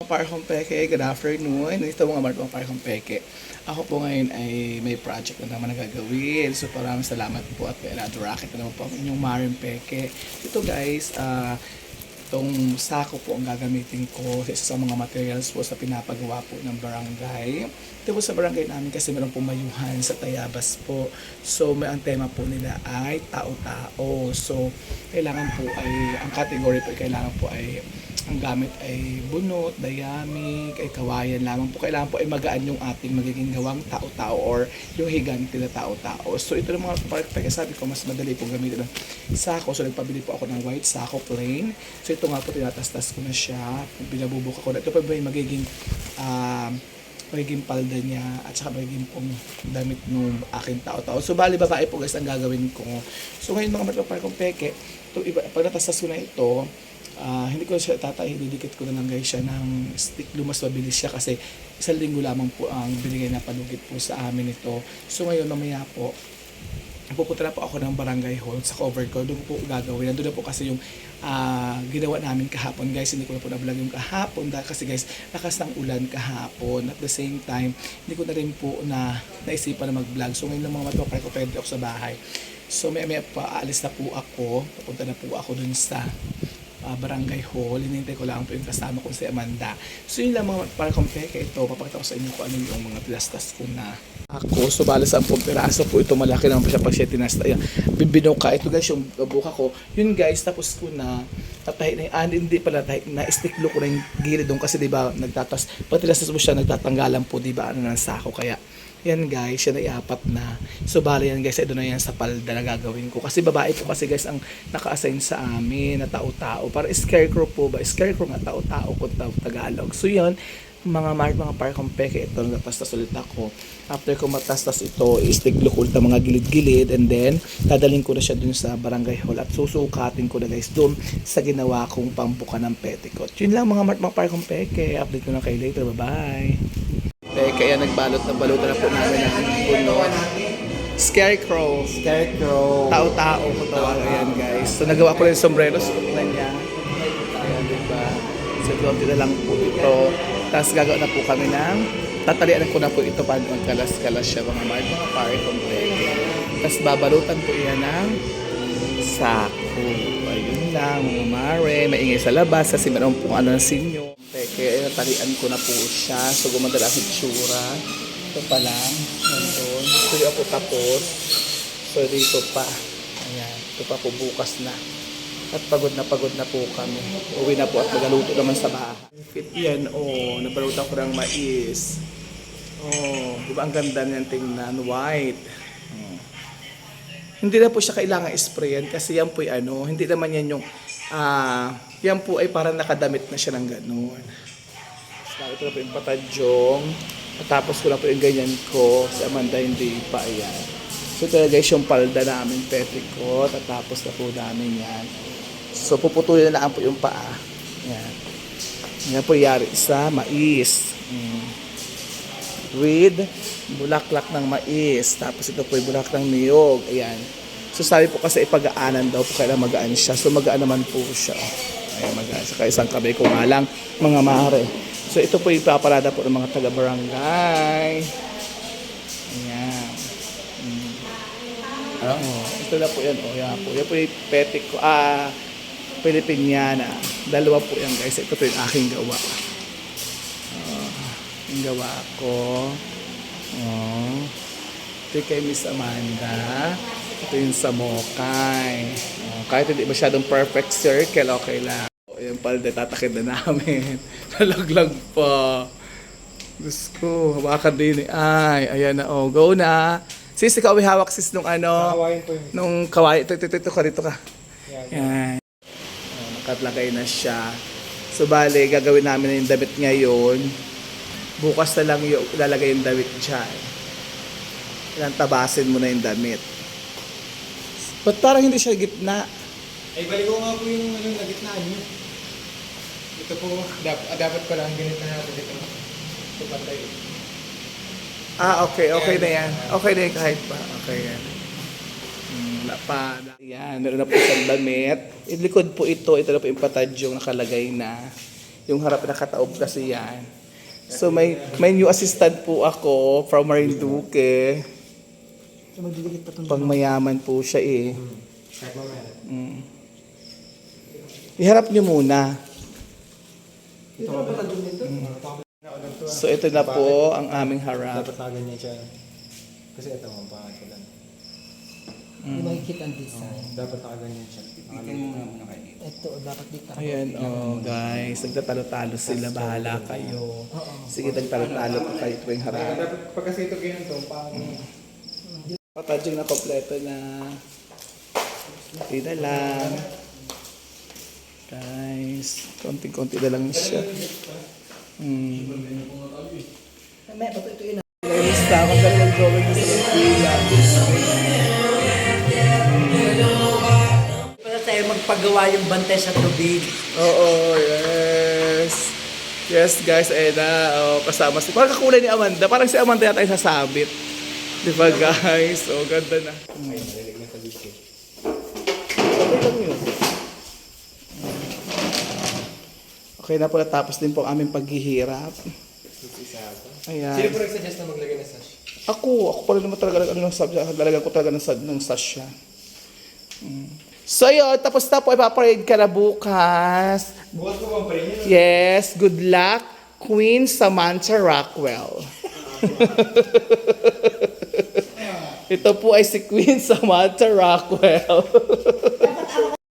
Parkong Peke, good afternoon. Ito mga Parkong Peke. Ako po ngayon ay may project na naman na gagawin. So maraming salamat po at kay Rado Rocket na naman po ang inyong Maring Peke. Ito guys, itong sako po ang gagamitin ko sa isa sa mga materials po sa pinapagawa po ng barangay. Ito po sa barangay namin kasi meron po mayuhan sa Tayabas po. So may ang tema po nila ay tao-tao. So kailangan po ay, ang category po kailangan po ay ang gamit ay bunot, dayami, ay kawayan lamang po. Kailangan po ay magaan yung ating magiging gawang tao-tao or yung higanti na tao-tao. So ito ng mga parang sabi ko, mas madali pong gamitin ng sako. So nagpabili po ako ng white sako plain. So ito nga po, tinatastas ko na siya. Binabubuka ko na. Ito pa ba yung magiging palda niya at saka magiging pong damit ng aking tao-tao. So bali babae po guys ang gagawin ko. So ngayon mga Parkong Peke, pag natastas ko na ito, hindi ko siya didikit ko na lang guys siya ng stick glue, mas mabilis siya kasi isang linggo lamang po ang binigay na palugit po sa amin ito. So ngayon mamaya po, pupunta na po ako ng barangay hall sa cover ko. Doon po gagawin. Doon na po kasi yung ginawa namin kahapon guys. Hindi ko na po na-vlog yung kahapon dahil kasi guys, lakas ng ulan kahapon. At the same time, hindi ko na rin po naisipan na mag-vlog. So ngayon lang mga matopay ko, pwede ako sa bahay. So may paalis na po ako. Papunta na po ako dun sa barangay hall. Hinintay ko lang po yung kasama ko si Amanda. So yun lang mga Parkong Peke. Ito, papakita ko sa inyo kung ano yung mga pilastas ko na ako. So bala sa 10 piraso po ito. Malaki naman po siya pag siya tinasta. Ayan, bibinoka. Ito guys yung buka ko. Yun guys, tapos ko na tatahi na hindi pala tahi na stick glue ko na yung gilid doon kasi diba nagtatas. Pag tilastas mo siya nagtatanggalan po diba ano ng sako. Kaya yan guys, yan ay 4 na. So bali yan guys, ito na yan sa palda na gagawin ko. Kasi babae po kasi guys ang naka-assign sa amin na tao-tao. Para scarecrow po ba? Scarecrow nga tao-tao kung Tagalog. So yun, mga Parkong Peke, ito nagtastas ulit ako. After ko matastas ito, i-stick glue ko ulit ang mga gilid-gilid and then dadalhin ko na siya dun sa barangay hall at susukatin ko na guys dun sa ginawa kong pambuka ng petticoat. Yun lang mga Parkong Peke. Update ko na kayo later. Bye-bye. Kaya nagbalot na balutan na po namin ng bunot. Scarecrow. Tao-tao ko tawag. Ayan guys. So nagawa ko rin yung sombrero. Suot na niya. Ayan diba. So konti na lang po ito. Tapos gagawa na po kami ng tatalian ko na po ito para magkalas-kalas siya mga Parkong Peke. Tapos babalutan po iyan ng sako. Ayun lang mga mare. Maingay sa labas kasi meron po ano ng sinyo. Kaya natalian ko na po siya. So gumanda ang itsura. Ito pa lang. Nandun. So yung ako tapos. So dito pa. Ayan. Ito pa po bukas na. At pagod na po kami. Uwi na po at magaluto naman sa bahay. Fit yan. Oh, nabalutan ko ng mais. Oh, diba ang ganda niyan tingnan. White. Oh. Hindi na po siya kailangan sprayan kasi yan po ano. Hindi naman yan yung yan po ay parang nakadamit na siya ng gano'n. So, ito na po yung patadyong. Tapos ko na po yung ganyan ko. Si Amanda hindi pa. Ayan. So ito na guys yung palda namin petticoat. At tapos na po namin yan. So puputulin na lang po yung paa. Ayan. Yan po yari sa mais. With bulaklak ng mais. Tapos ito po yung bulaklak ng niyog. Ayan. So sabi po kasi ipag-aanan daw po kaya magaan siya. So magaan naman po siya. Ayan, magaan. Saka isang kamay ko nga lang mga mare. So ito po yung paparada po ng mga taga-barangay. Ayan. Oh, ito na po yan. Oh, yan po. Yan po yung petik ko. Pilipiniana. Dalawa po yan guys. Ito po yung aking gawa. Yung gawa ko. Oh. Ito kay Miss Amanda. Ito yung sa Mokay. Kahit hindi masyadong perfect circle, okay lang. Ayan pala, tatakid na namin. Nalaglag pa. Diyos ko, hawakan din eh. Ay, ayan na, oh. Go na. Sis, ikaw may hawak sis nung ano. Kawain po yun. Nung kawain. Ito ka, dito ka. Yan. Nakatlagay na siya. So, bale, gagawin namin na yung damit ngayon. Bukas na lang yung ilalagay yung damit dyan. Ilang tabasin mo na yung damit. Ba't parang hindi siya gitna? Ay, balik ko nga po yung nagitnaan nyo. Ito po, dapat pala ang ganit na natin dito. Ito patay. Okay. Okay na yan. Okay na yan kahit pa. Okay yan. Wala pa. Yan, meron na po isang damit. Ilikod po ito. Ito na po yung patadyong nakalagay na. Yung harap nakataob kasi yan. So may new assistant po ako from Marinduque. So, magdidikit pa Pang mayaman po siya eh. Kahit mamaya. Iharap niyo muna. Ito ka pala dun nito? So ito na po ang aming harap. Dapat nakaganyan siya. Kasi ito ang pangat ko lang. Hindi makikita ang design. Dapat nakaganyan siya. Ito, dapat dito. Ayan, guys. Nagtatalo-talo sila. Bahala kayo. Sige, nagtalo-talo po kayo tuwing harap. Dapat pag kasi ito ganyan to, pangat. Patadjing na kompleto na. Konti na lang. Guys, konting-konti na lang siya. May pato ito yun. Basta, kung talagang gawin mo sa Manila. Para tayo magpagawa yung bantay sa tubig. Oo, yes. Yes, guys, ayun na. Kasama si... Parang kakulay ni Amanda. Parang si Amanda yata yung sasabit. Di ba, guys? Ganda na. Ay, narinig na sa video. Okay lang yun. Okay na po, natapos din po ang aming paghihirap. Isa ako. Ayan. Sino po nag-suggest na maglagay ng sash? Ako pa rin naman talaga ng subject. Lalagyan ko talaga ng sasya. So yun, tapos na po, ipaparade ka na bukas. Bukas ko bang pa rin yun? Yes, good luck, Queen Samantha Rockwell. Ito po ay si Queen Samantha Rockwell.